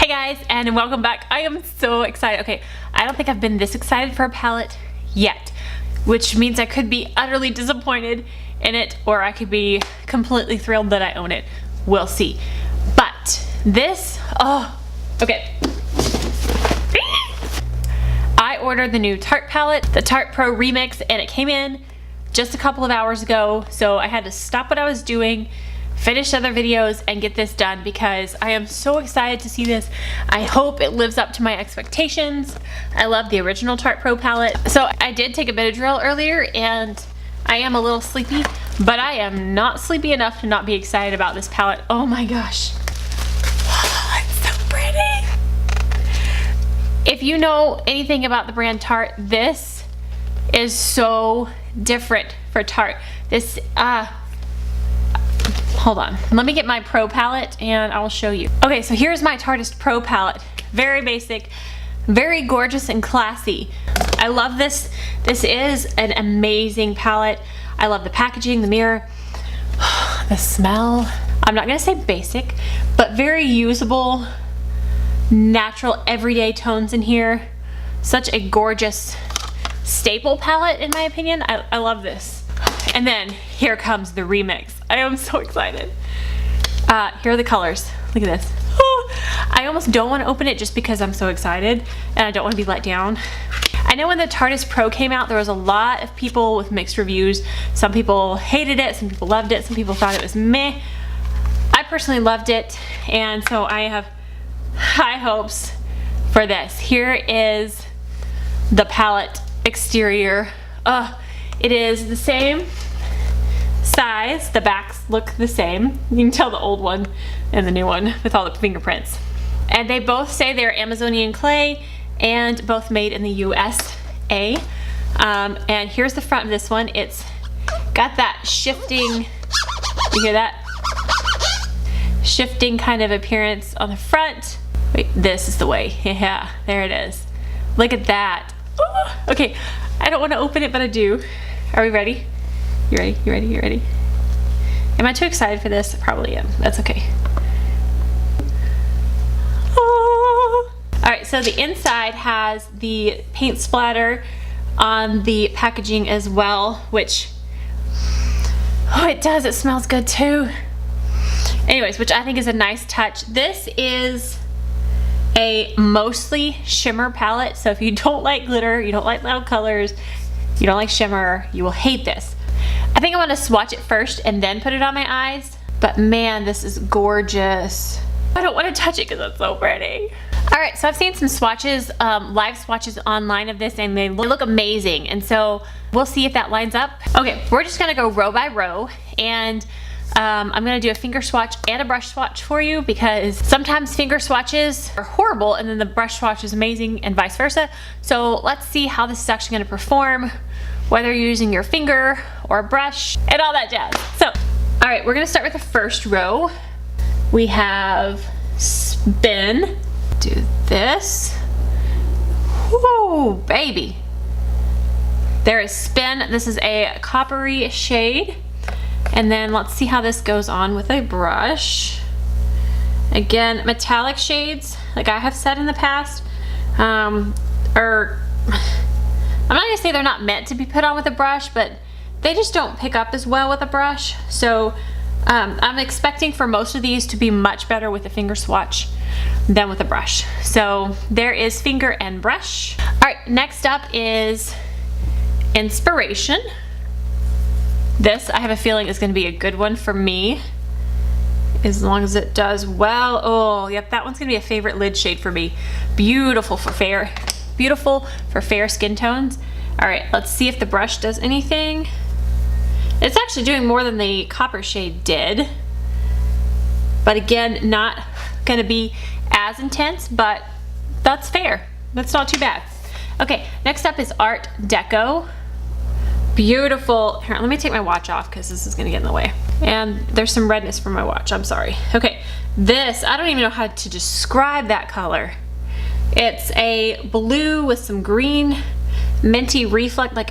Hey guys, and welcome back. I am so excited. Okay, I don't think I've been this excited for a palette yet, which means I could be utterly disappointed in it, or I could be completely thrilled that I own it. We'll see. But this, okay. I ordered the new Tarte palette, the Tarte Pro Remix, and it came in just a couple of hours ago, so I had to stop what I was doing, finish other videos, and get this done because I am so excited to see this. I hope it lives up to my expectations. I love the original Tarte Pro palette. So I did take a Benadryl earlier and I am a little sleepy, but I am not sleepy enough to not be excited about this palette. Oh my gosh. It's so pretty. If you know anything about the brand Tarte, this is so different for Tarte. This, hold on, let me get my Pro palette and I'll show you. Okay, so here's my Tarteist Pro palette. Very basic, very gorgeous and classy. I love this. This is an amazing palette. I love the packaging, the mirror, the smell. I'm not gonna say basic, but very usable, natural, everyday tones in here. Such a gorgeous staple palette in my opinion. I love this. And then here comes the remix. I am so excited. Here are the colors. Look at this. I almost don't want to open it just because I'm so excited and I don't want to be let down. I know when the Tarteist Pro came out, there was a lot of people with mixed reviews. Some people hated it, some people loved it, some people thought it was meh. I personally loved it, and so I have high hopes for this. Here is the palette exterior. It is the same size. The backs look the same. You can tell the old one and the new one with all the fingerprints. And they both say they're Amazonian clay and both made in the USA. And here's the front of this one. It's got that shifting, you hear that? Shifting kind of appearance on the front. Wait, this is the way. Yeah, there it is. Look at that. Ooh, okay, I don't want to open it, but I do. Are we ready? You ready? You ready? You ready? Am I too excited for this? I probably am. That's okay. Alright, so the inside has the paint splatter on the packaging as well, which, it does. It smells good too. Anyways, which I think is a nice touch. This is a mostly shimmer palette, so if you don't like glitter, you don't like loud colors, you don't like shimmer, you will hate this. I think I want to swatch it first and then put it on my eyes, but man, this is gorgeous. I don't want to touch it because it's so pretty. Alright, so I've seen some swatches, live swatches online of this, and they look amazing, and so we'll see if that lines up. Okay, we're just gonna go row by row, and I'm gonna do a finger swatch and a brush swatch for you because sometimes finger swatches are horrible and then the brush swatch is amazing and vice versa. So let's see how this is actually gonna perform, whether you're using your finger or a brush and all that jazz. So, all right, we're gonna start with the first row. We have spin, do this. Whoa, baby. There is spin. This is a coppery shade. And then let's see how this goes on with a brush. Again, metallic shades, like I have said in the past, I'm not gonna say they're not meant to be put on with a brush, but they just don't pick up as well with a brush. So I'm expecting for most of these to be much better with a finger swatch than with a brush. So there is finger and brush. All right, next up is inspiration. This, I have a feeling, is going to be a good one for me, as long as it does well. Oh, yep, that one's going to be a favorite lid shade for me. Beautiful for fair skin tones. All right, let's see if the brush does anything. It's actually doing more than the copper shade did, but again, not going to be as intense, but that's fair. That's not too bad. Okay, next up is Art Deco. Beautiful. Here, let me take my watch off because this is gonna get in the way. And there's some redness from my watch, I'm sorry. Okay, this, I don't even know how to describe that color. It's a blue with some green minty reflect, like,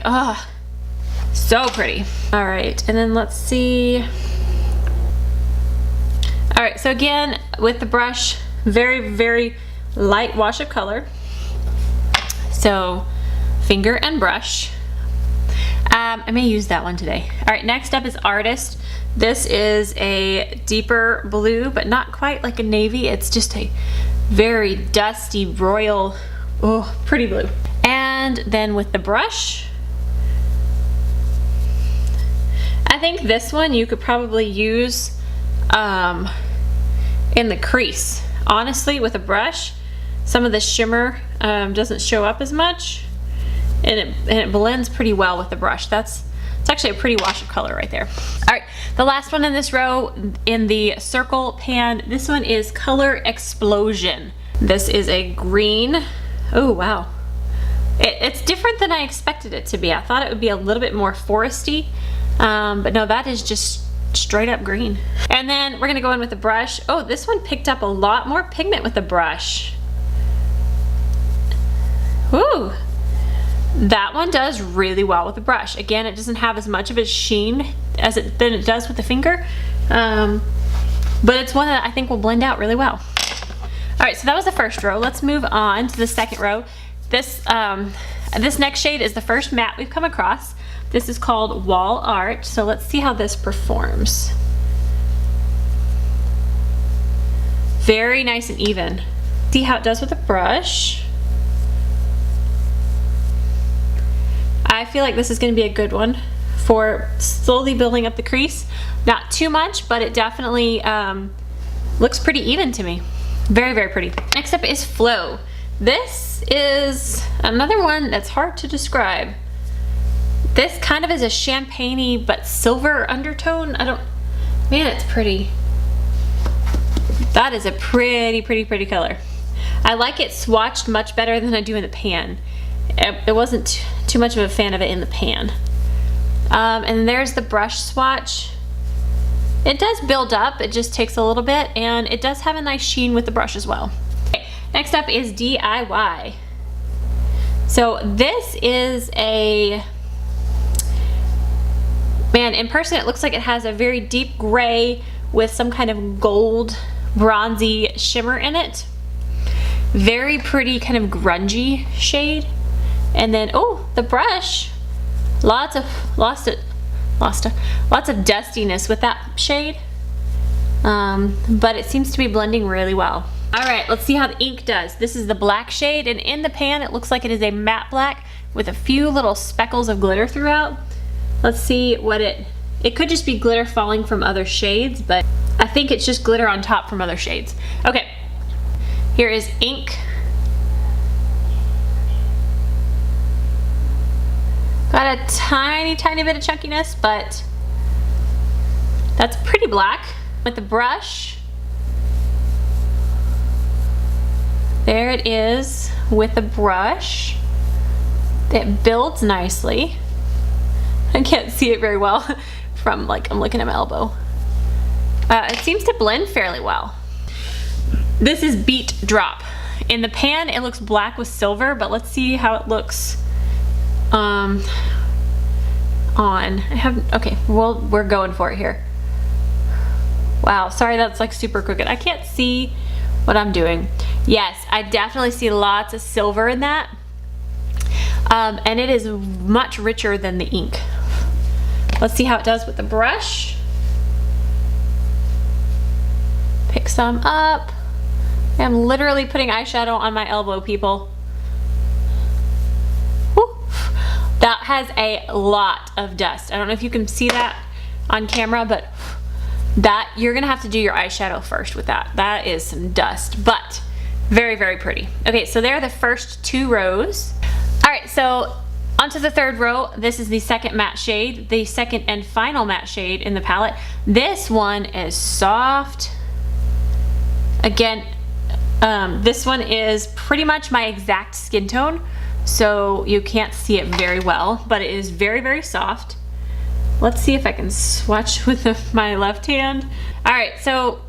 so pretty. All right, and then let's see. All right, so again, with the brush, Very, very light wash of color. So finger and brush. I may use that one today. All right, next up is Artist. This is a deeper blue, but not quite like a navy. It's just a very dusty, royal, oh, pretty blue. And then with the brush, I think this one you could probably use in the crease. Honestly, with a brush, some of the shimmer doesn't show up as much, and it blends pretty well with the brush. It's actually a pretty wash of color right there. All right, the last one in this row in the circle pan, this one is Color Explosion. This is a green. Oh, wow. It's different than I expected it to be. I thought it would be a little bit more foresty, but no, that is just straight up green. And then we're gonna go in with the brush. Oh, this one picked up a lot more pigment with the brush. Ooh. That one does really well with the brush. Again, it doesn't have as much of a sheen than it does with the finger, but it's one that I think will blend out really well. All right, so that was the first row. Let's move on to the second row. This next shade is the first matte we've come across. This is called Wall Art, so let's see how this performs. Very nice and even. See how it does with the brush. I feel like this is going to be a good one for slowly building up the crease. Not too much, but it definitely looks pretty even to me. Very, very pretty. Next up is Flow. This is another one that's hard to describe. This kind of is a champagne-y but silver undertone. Man, it's pretty. That is a pretty, pretty, pretty color. I like it swatched much better than I do in the pan. It wasn't too much of a fan of it in the pan. And there's the brush swatch. It does build up, it just takes a little bit, and it does have a nice sheen with the brush as well. Okay, next up is DIY. So this is man, in person it looks like it has a very deep gray with some kind of gold, bronzy shimmer in it. Very pretty, kind of grungy shade. And then, oh, the brush, lots of dustiness with that shade, but it seems to be blending really well. All right, let's see how the ink does. This is the black shade, and in the pan it looks like it is a matte black with a few little speckles of glitter throughout. Let's see what it could just be glitter falling from other shades, but I think it's just glitter on top from other shades. Okay, here is ink. Got a tiny, tiny bit of chunkiness, but that's pretty black. With the brush, there it is with the brush. It builds nicely. I can't see it very well from I'm looking at my elbow. It seems to blend fairly well. This is Beat Drop. In the pan, it looks black with silver, but let's see how it looks okay, well, we're going for it here. Wow, sorry that's like super crooked. I can't see what I'm doing. Yes, I definitely see lots of silver in that. And it is much richer than the ink. Let's see how it does with the brush. Pick some up. I'm literally putting eyeshadow on my elbow, people. That has a lot of dust. I don't know if you can see that on camera, but you're gonna have to do your eyeshadow first with that. That is some dust, but very, very pretty. Okay, so there are the first two rows. All right, so onto the third row. This is the second matte shade, the second and final matte shade in the palette. This one is soft. Again, this one is pretty much my exact skin tone, so you can't see it very well, but it is very, very soft. Let's see if I can swatch with my left hand. All right, so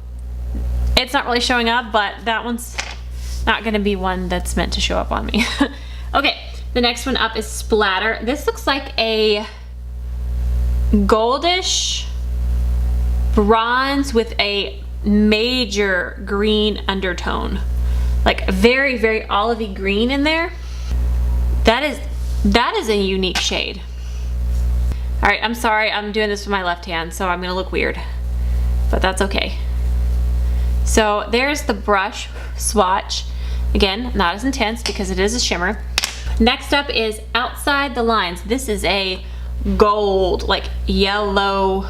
it's not really showing up, but that one's not gonna be one that's meant to show up on me. Okay, the next one up is Splatter. This looks like a goldish bronze with a major green undertone. Like very, very olivey green in there. That is a unique shade. All right, I'm sorry, I'm doing this with my left hand, so I'm gonna look weird, but that's okay. So there's the brush swatch. Again, not as intense because it is a shimmer. Next up is Outside the Lines. This is a gold, like yellow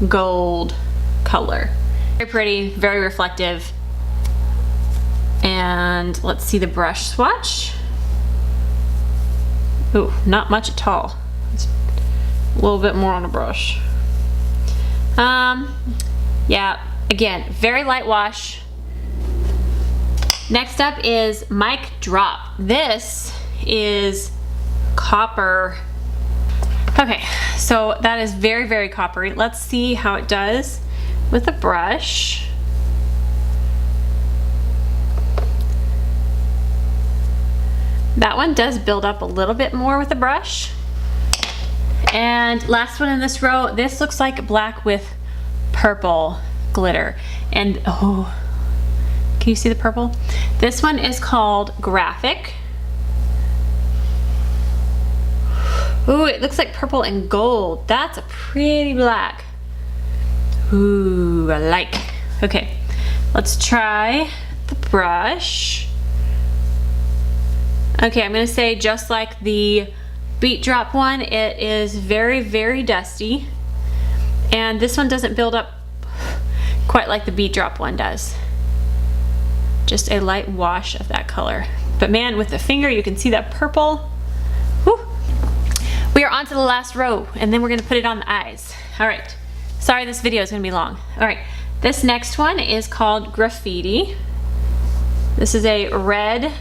gold color. Very pretty, very reflective. And let's see the brush swatch. Ooh, not much at all. It's a little bit more on the brush. Yeah, again, very light wash. Next up is Mic Drop. This is copper. Okay, so that is very, very coppery. Let's see how it does with a brush. That one does build up a little bit more with a brush. And last one in this row, this looks like black with purple glitter. And oh, can you see the purple? This one is called Graphic. Ooh, it looks like purple and gold. That's a pretty black. Ooh, I like. Okay, let's try the brush. Okay, I'm gonna say just like the Beat Drop one, it is very, very dusty. And this one doesn't build up quite like the Beat Drop one does. Just a light wash of that color. But man, with the finger, you can see that purple. Whew. We are on to the last row, and then we're gonna put it on the eyes. All right, sorry this video is gonna be long. All right, this next one is called Graffiti. This is a red,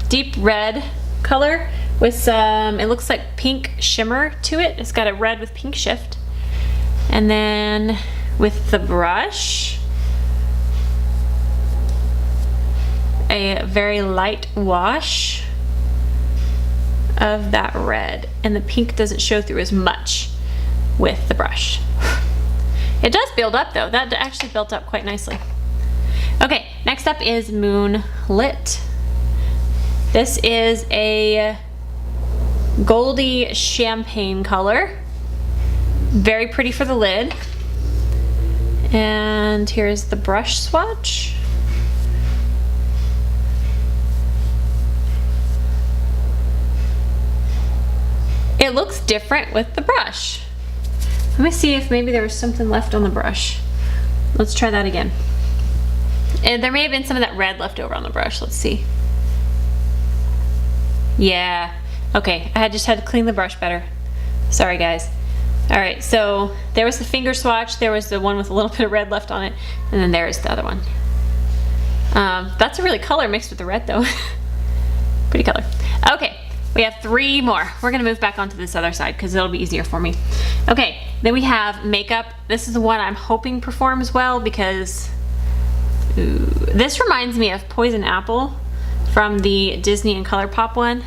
deep red color with some, it looks like pink shimmer to it. It's got a red with pink shift. And then with the brush, a very light wash of that red, and the pink doesn't show through as much with the brush. It does build up though. That actually built up quite nicely. Okay, next up is Moonlit. This is a goldy champagne color. Very pretty for the lid. And here's the brush swatch. It looks different with the brush. Let me see if maybe there was something left on the brush. Let's try that again. And there may have been some of that red left over on the brush. Let's see. Yeah, okay, I just had to clean the brush better. Sorry guys. All right, so there was the finger swatch, there was the one with a little bit of red left on it, and then there's the other one. That's a really color mixed with the red though. Pretty color. Okay, we have 3 more. We're gonna move back onto this other side because it'll be easier for me. Okay, then we have Makeup. This is the one I'm hoping performs well because this reminds me of Poison Apple from the Disney and ColourPop one.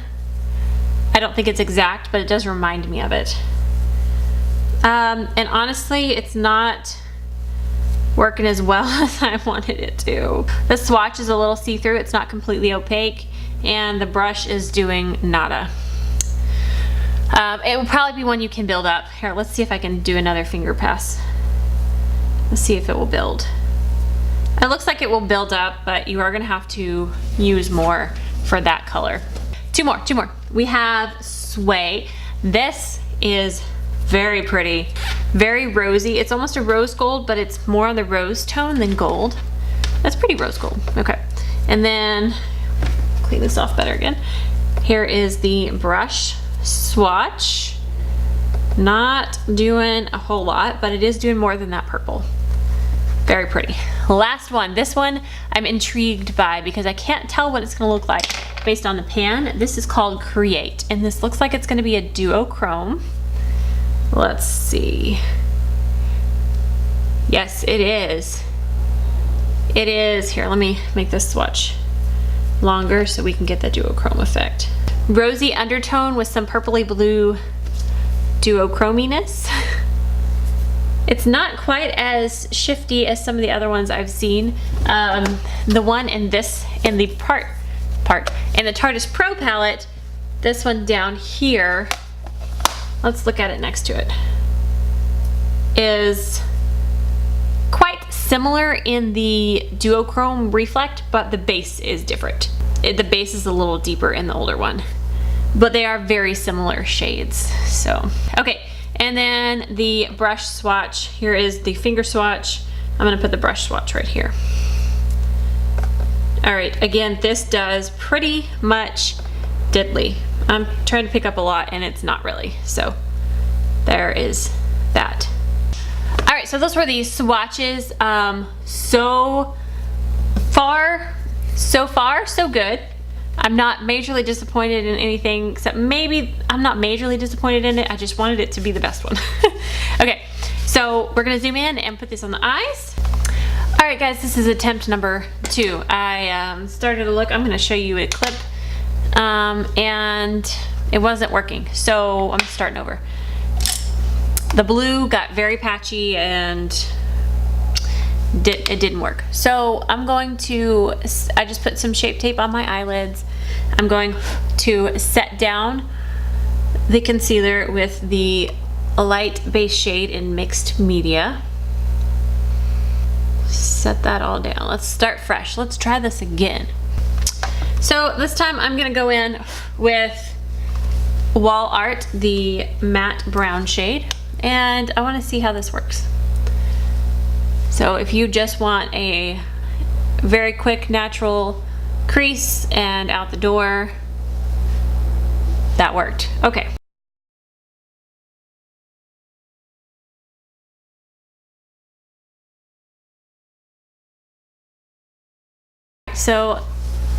I don't think it's exact, but it does remind me of it. And honestly, it's not working as well as I wanted it to. The swatch is a little see-through, it's not completely opaque, and the brush is doing nada. It will probably be one you can build up. Here, let's see if I can do another finger pass. Let's see if it will build. It looks like it will build up, but you are gonna have to use more for that color. Two more. We have Sway. This is very pretty, very rosy. It's almost a rose gold, but it's more on the rose tone than gold. That's pretty rose gold. Okay, and then clean this off better again. Here is the brush swatch. Not doing a whole lot, but it is doing more than that purple. Very pretty. Last one. This one I'm intrigued by because I can't tell what it's gonna look like based on the pan. This is called Create, and this looks like it's gonna be a duochrome. Let's see. Yes, it is. It is. Here, let me make this swatch longer so we can get the duochrome effect. Rosy undertone with some purpley blue duochrominess. It's not quite as shifty as some of the other ones I've seen. The one in the Tarteist Pro palette, this one down here, let's look at it next to it, is quite similar in the duochrome reflect, but the base is different. The base is a little deeper in the older one, but they are very similar shades. So, okay, and then the brush swatch. Here is the finger swatch. I'm gonna put the brush swatch right here. All right, again, this does pretty much diddly. I'm trying to pick up a lot and it's not really, so there is that. All right, so those were the swatches. So far, so good. I'm not majorly disappointed in anything, except maybe I'm not majorly disappointed in it. I just wanted it to be the best one. Okay, so we're gonna zoom in and put this on the eyes. All right, guys, this is attempt number 2. I started to look. I'm gonna show you a clip, and it wasn't working, so I'm starting over. The blue got very patchy and it didn't work. So I just put some Shape Tape on my eyelids. I'm going to set down the concealer with the light base shade in Mixed Media. Set that all down. Let's start fresh. Let's try this again. So this time I'm gonna go in with Wall Art, the matte brown shade, and I wanna see how this works. So if you just want a very quick, natural crease and out the door, that worked. Okay. So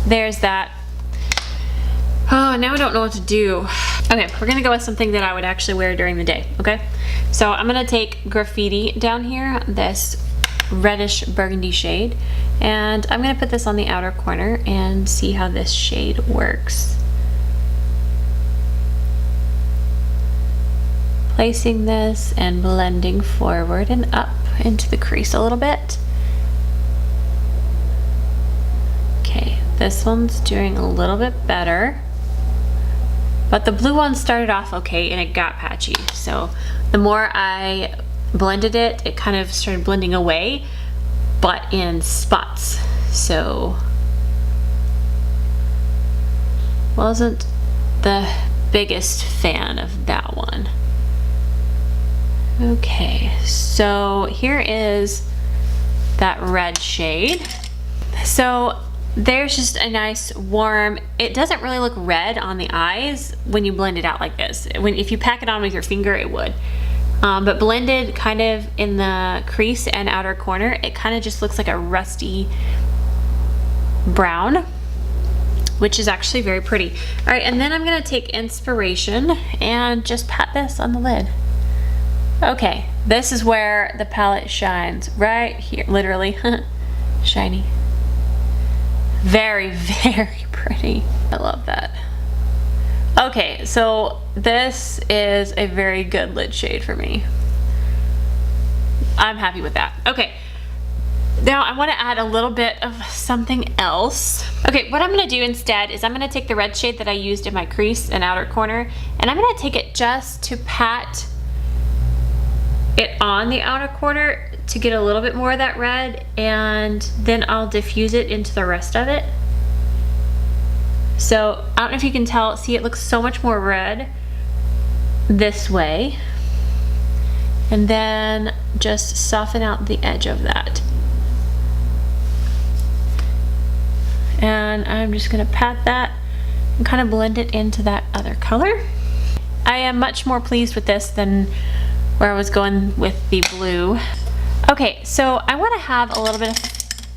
there's that. Oh, now I don't know what to do. Okay, we're gonna go with something that I would actually wear during the day, okay? So I'm gonna take Graffiti down here, this reddish burgundy shade, and I'm gonna put this on the outer corner and see how this shade works. Placing this and blending forward and up into the crease a little bit. Okay, this one's doing a little bit better, but the blue one started off okay and it got patchy. So the more I blended it, it kind of started blending away, but in spots. So wasn't the biggest fan of that one. Okay, so here is that red shade. So there's just a nice warm, it doesn't really look red on the eyes when you blend it out like this. If you pack it on with your finger, it would. But blended kind of in the crease and outer corner, it kind of just looks like a rusty brown, which is actually very pretty. All right, and then I'm gonna take Inspiration and just pat this on the lid. Okay, this is where the palette shines, right here, literally. Shiny. Very, very pretty. I love that. Okay, so this is a very good lid shade for me. I'm happy with that. Okay, now I want to add a little bit of something else. Okay, what I'm going to do instead is I'm going to take the red shade that I used in my crease and outer corner, and I'm going to take it just to pat it on the outer corner to get a little bit more of that red, and then I'll diffuse it into the rest of it. So I don't know if you can tell, see, it looks so much more red this way, and then just soften out the edge of that. And I'm just gonna pat that and kind of blend it into that other color. I am much more pleased with this than where I was going with the blue. Okay, so I want to have a little bit of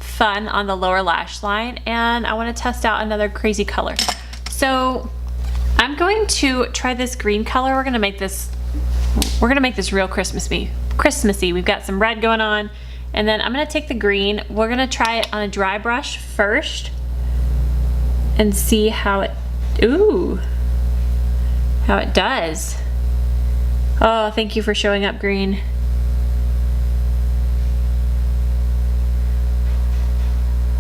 fun on the lower lash line, and I want to test out another crazy color. So I'm going to try this green color. We're gonna make this real Christmassy. We've got some red going on, and then I'm gonna take the green. We're gonna try it on a dry brush first and see how it does. Oh, thank you for showing up, green.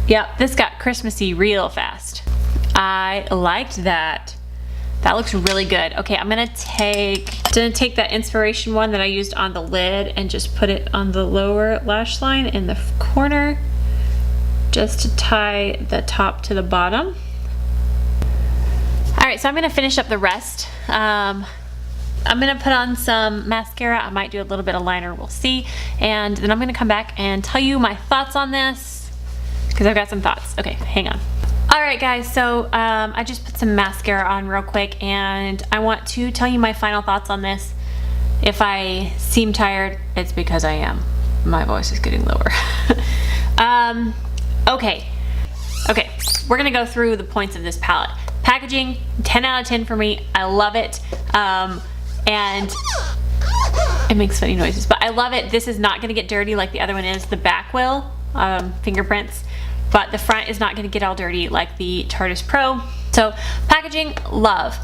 Yep, this got Christmassy real fast. I liked that. That looks really good. Okay, I'm gonna take that inspiration one that I used on the lid and just put it on the lower lash line in the corner, just to tie the top to the bottom. All right, so I'm gonna finish up the rest. I'm gonna put on some mascara. I might do a little bit of liner, we'll see. And then I'm gonna come back and tell you my thoughts on this, because I've got some thoughts. Okay, hang on. All right guys, so I just put some mascara on real quick and I want to tell you my final thoughts on this. If I seem tired, it's because I am. My voice is getting lower. Okay, we're gonna go through the points of this palette. Packaging, 10 out of 10 for me. I love it. And it makes funny noises, but I love it. This is not gonna get dirty like the other one is. The back will, fingerprints, but the front is not gonna get all dirty like the Tarteist Pro. So packaging, love.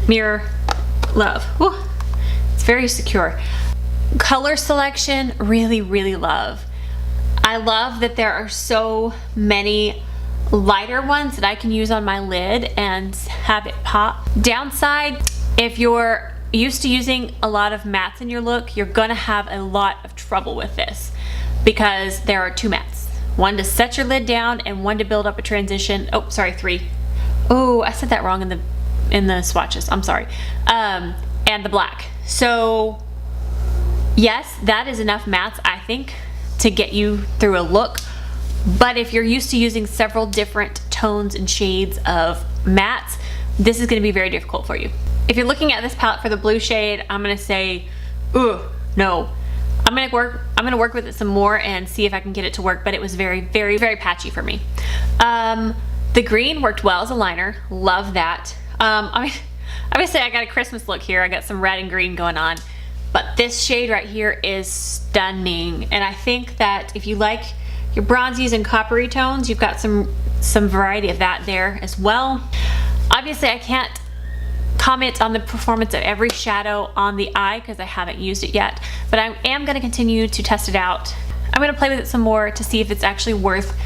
Mirror, love. Whew. It's very secure. Color selection, really, really love. I love that there are so many lighter ones that I can use on my lid and have it pop. Downside, if you're used to using a lot of mattes in your look, you're gonna have a lot of trouble with this because there are 2 mattes. One to set your lid down and one to build up a transition. Oh, sorry, 3. Oh, I said that wrong in the swatches. I'm sorry. And the black. So yes, that is enough mattes, I think, to get you through a look. But if you're used to using several different tones and shades of mattes, this is going to be very difficult for you. If you're looking at this palette for the blue shade, I'm going to say, ooh, no. I'm gonna work with it some more and see if I can get it to work, but it was very, very, very patchy for me. The green worked well as a liner. Love that. I mean, obviously I got a Christmas look here. I got some red and green going on, but this shade right here is stunning. And I think that if you like your bronzies and coppery tones, you've got some variety of that there as well. Obviously I can't comment on the performance of every shadow on the eye because I haven't used it yet, but I am going to continue to test it out. I'm going to play with it some more to see if it's actually worth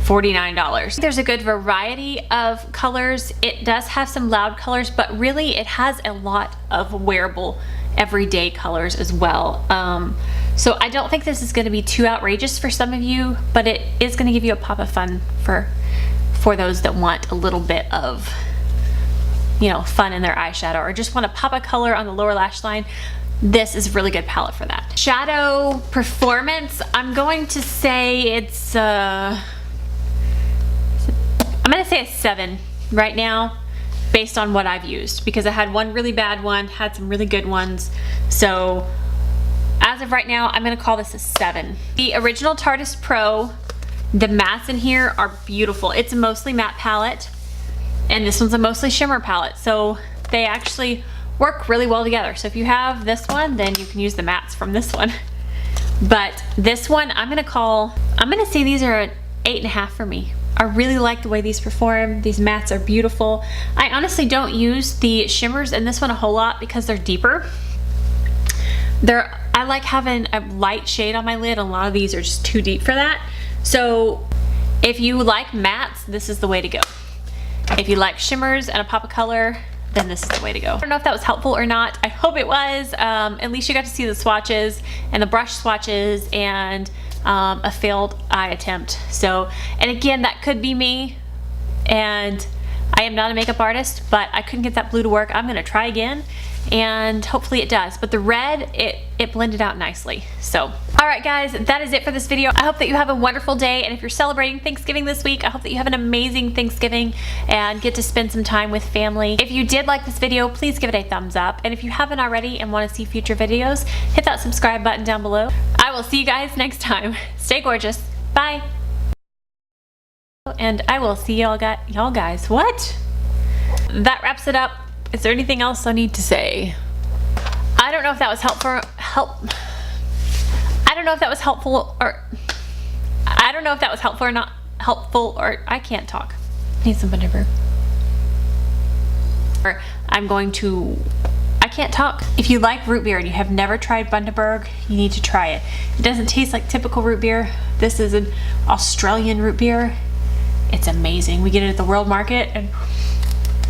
$49. There's a good variety of colors. It does have some loud colors, but really it has a lot of wearable everyday colors as well. So I don't think this is going to be too outrageous for some of you, but it is going to give you a pop of fun for those that want a little bit of, you know, fun in their eyeshadow or just want to pop a color on the lower lash line. This is a really good palette for that. Shadow performance, I'm going to say it's I'm gonna say a 7 right now based on what I've used, because I had one really bad one, had some really good ones. So as of right now, I'm gonna call this a 7. The original Tarteist Pro, the mattes in here are beautiful. It's a mostly matte palette, and this one's a mostly shimmer palette, so they actually work really well together. So if you have this one, then you can use the mattes from this one. But this one, I'm gonna say these are an 8.5 for me. I really like the way these perform. These mattes are beautiful. I honestly don't use the shimmers in this one a whole lot because they're deeper. I like having a light shade on my lid. A lot of these are just too deep for that. So if you like mattes, this is the way to go. If you like shimmers and a pop of color, then this is the way to go. I don't know if that was helpful or not. I hope it was. At least you got to see the swatches and the brush swatches and a failed eye attempt. So, and again, that could be me, and I am not a makeup artist, but I couldn't get that blue to work. I'm gonna try again and hopefully it does. But the red, it blended out nicely. So, all right guys, that is it for this video. I hope that you have a wonderful day, and if you're celebrating Thanksgiving this week, I hope that you have an amazing Thanksgiving and get to spend some time with family. If you did like this video, please give it a thumbs up, and if you haven't already and want to see future videos, hit that subscribe button down below. I will see you guys next time. Stay gorgeous. Bye. And I will see y'all guys. What? That wraps it up. Is there anything else I need to say? I don't know if that was helpful. I don't know if that was helpful or not helpful, or I can't talk. I need some Bundaberg. Or I can't talk. If you like root beer and you have never tried Bundaberg, you need to try it. It doesn't taste like typical root beer. This is an Australian root beer. It's amazing. We get it at the World Market, and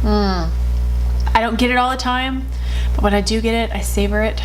I don't get it all the time, but when I do get it, I savor it.